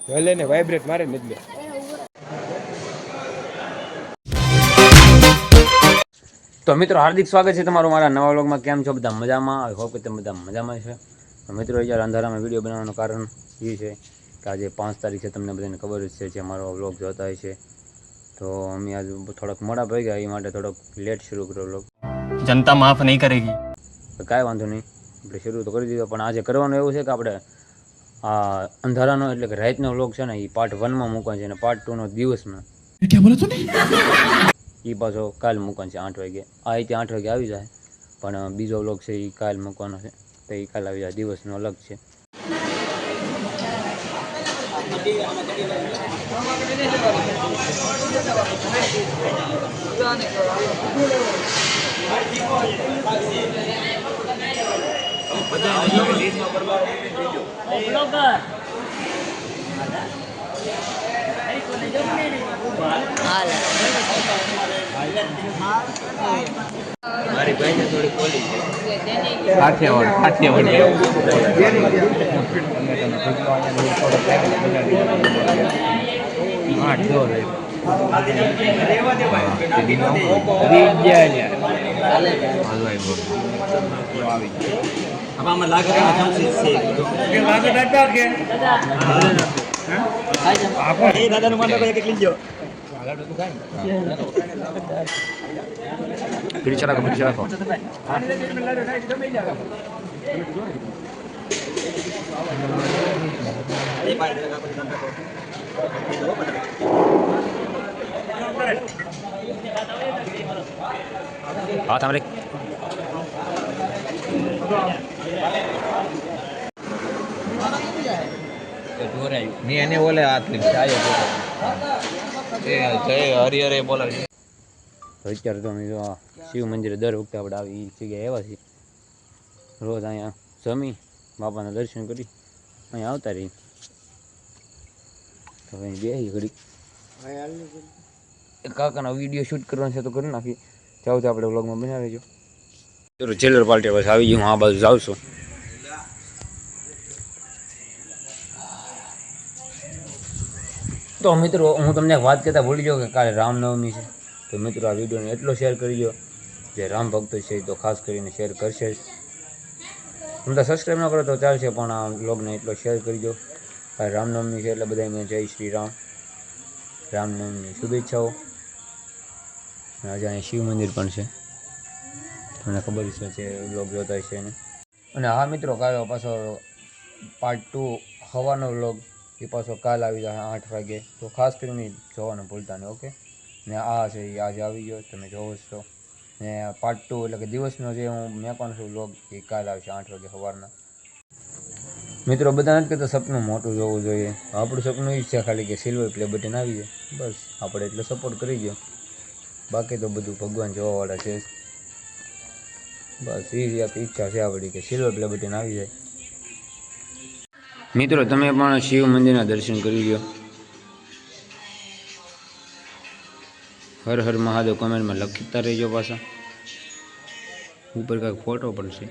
ભલે ને વાઇબ્રેટ મારે ને એટલે. તો મિત્રો હાર્દિક સ્વાગત છે તમારું મારા નવા વ્લોગમાં. કેમ છો બધા? મજામાં? આઈ હોપ કે તમે બધા મજામાં છે. તો મિત્રો યાર અંધારામાં વિડીયો બનાવવાનું કારણ એ છે કે આજે 5 તારીખ છે, તમને બધાને ખબર જ છે જે અમારો વ્લોગ જોતા હોય છે. તો અમે આજ થોડાક મોડા પડી ગયા, એ માટે થોડોક લેટ શરૂ કર્યો વ્લોગ. જનતા માફ નહીં કરેગી. કાંઈ વાંધો નહીં, આપણે શરૂ તો કરી દીધો. પણ આજે કરવાનું એવું છે કે આપણે આ અંધારાનો એટલે કે રાતનો વ્લોગ છે ને એ પાર્ટ 1 માં મૂકવાનો છે અને પાર્ટ 2 નો દિવસનો એ પાછો કાલ મૂકવાનો છે 8 વાગે. આ રીતે 8 વાગે આવી જાય, પણ બીજો વ્લોગ છે એ કાલ મૂકવાનો છે, તો એ કાલ આવી જાય. દિવસનો અલગ છે. મારી ભાઈને થોડી ખોલી છે. પીછે રાખો. હા તમારે મેં એને બોલે હાથ લીધો હરિહરે બોલાવી. અત્યારે તો અમે જો શિવ મંદિરે દર વખતે આપણે આવી એ જગ્યાએ આવ્યા છીએ. રોજ અહીંયા જમી બાપાના દર્શન કરી અહીંયા આવતા રહી. તો અહીં બે ઘડી કાકાનો વિડીયો શૂટ કરવાનો છે તો કરી નાખી. જાઉં તો આપણે વ્લોગમાં બનાવી જો. ચલો જેલર પાર્ટી બસ આવી ગયું. હું આ બાજુ જાઉં છું. તો મિત્રો હું તમને એક વાત કહેતા ભૂલી જાઉં કે કાલે રામનવમી છે. તો મિત્રો આ વિડીયોને એટલો શેર કરી દો, જે રામ ભક્તો છે તો ખાસ કરીને શેર કરશે જ. તમે તો સબસ્ક્રાઈબ ન કરો તો ચાલશે, પણ આ વ્લોગને એટલો શેર કરી દો. કાલે રામનવમી છે એટલે બધાને જય શ્રી રામ, રામનવમીની શુભેચ્છાઓ. આજે અહીંયા શિવ મંદિર પણ છે, તમને ખબર છે જે વ્લોગ જોતા છે એને. અને હા મિત્રો, કાલે પાછો પાર્ટ 2 હવાનો વ્લોગ એ પાછો કાલ આવી જાય 8 વાગે, તો ખાસ કરીને જોવાનું ભૂલતા નહીં. ઓકે. ને આ છે એ આજે આવી ગયો, તમે જોવો છો. ને પાર્ટ 2 એટલે કે દિવસનો જે હું મેકવાનો છું વ્લોગ એ કાલ આવશે 8 વાગે સવારના. મિત્રો બધા નથી કહેતા સપનું મોટું જોવું જોઈએ. આપણું સપનું એ જ છે ખાલી કે સિલ્વર પ્લે બટન આવી જાય, બસ આપણે એટલો સપોર્ટ કરી દો. બાકી તો બધું ભગવાન જોવાવાળા છે. બસ એ જ એક ઈચ્છા છે આપણી કે સિલ્વર પ્લે બટન આવી જાય. મિત્રો તમે પણ શિવ મંદિરના દર્શન કરી લો. હર હર મહાદેવ કમેન્ટમાં લખતા રહેજો. પાછા ઉપર કાંઈક ફોટો પણ છે.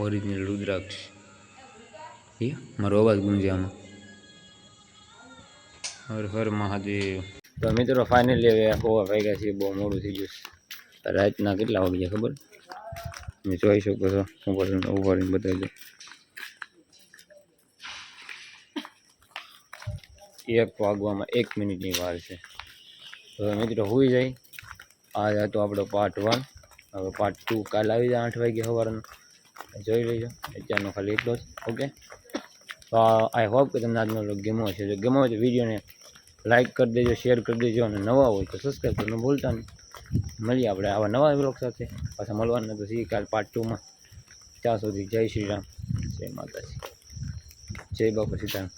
ઓરિજિનલ રુદ્રાક્ષ. એ મારો અવાજ ગુંજે આમાં. હર હર મહાદેવ. તો મિત્રો ફાઇનલી હવે હોવા વાગ્યા છે, બહુ મોડું થઈ ગયું. રાતના કેટલા વાગ્યા ખબર? તમે જોઈ શકો છો. ઉભા બતાવી દો. 1 વાગવામાં 1 મિનિટની વાર છે. તો મિત્રો હોઈ જાય. આ હતો આપણો પાર્ટ 1. હવે પાર્ટ 2 કાલ આવી જાય 8 વાગે સવારનો. જોઈ લેજો. અત્યારનો ખાલી એટલો જ. ઓકે. તો આઈ હોપ કે તમને આજનો વ્લોગ ગમ્યો હશે. જો ગમ્યો હોય તો વિડીયોને લાઇક કરી દેજો, શેર કરી દેજો, અને નવા હોય તો સબસ્ક્રાઈબ કરવાનું ભૂલતા નહીં. મળીએ આપણે આવા નવા વ્લોગ સાથે. પાછા મળવાના તો સી કાલ પાર્ટ 2 માં. ત્યાં સુધી જય શ્રી રામ, જય માતાજી, જય બાપા સીતારામ.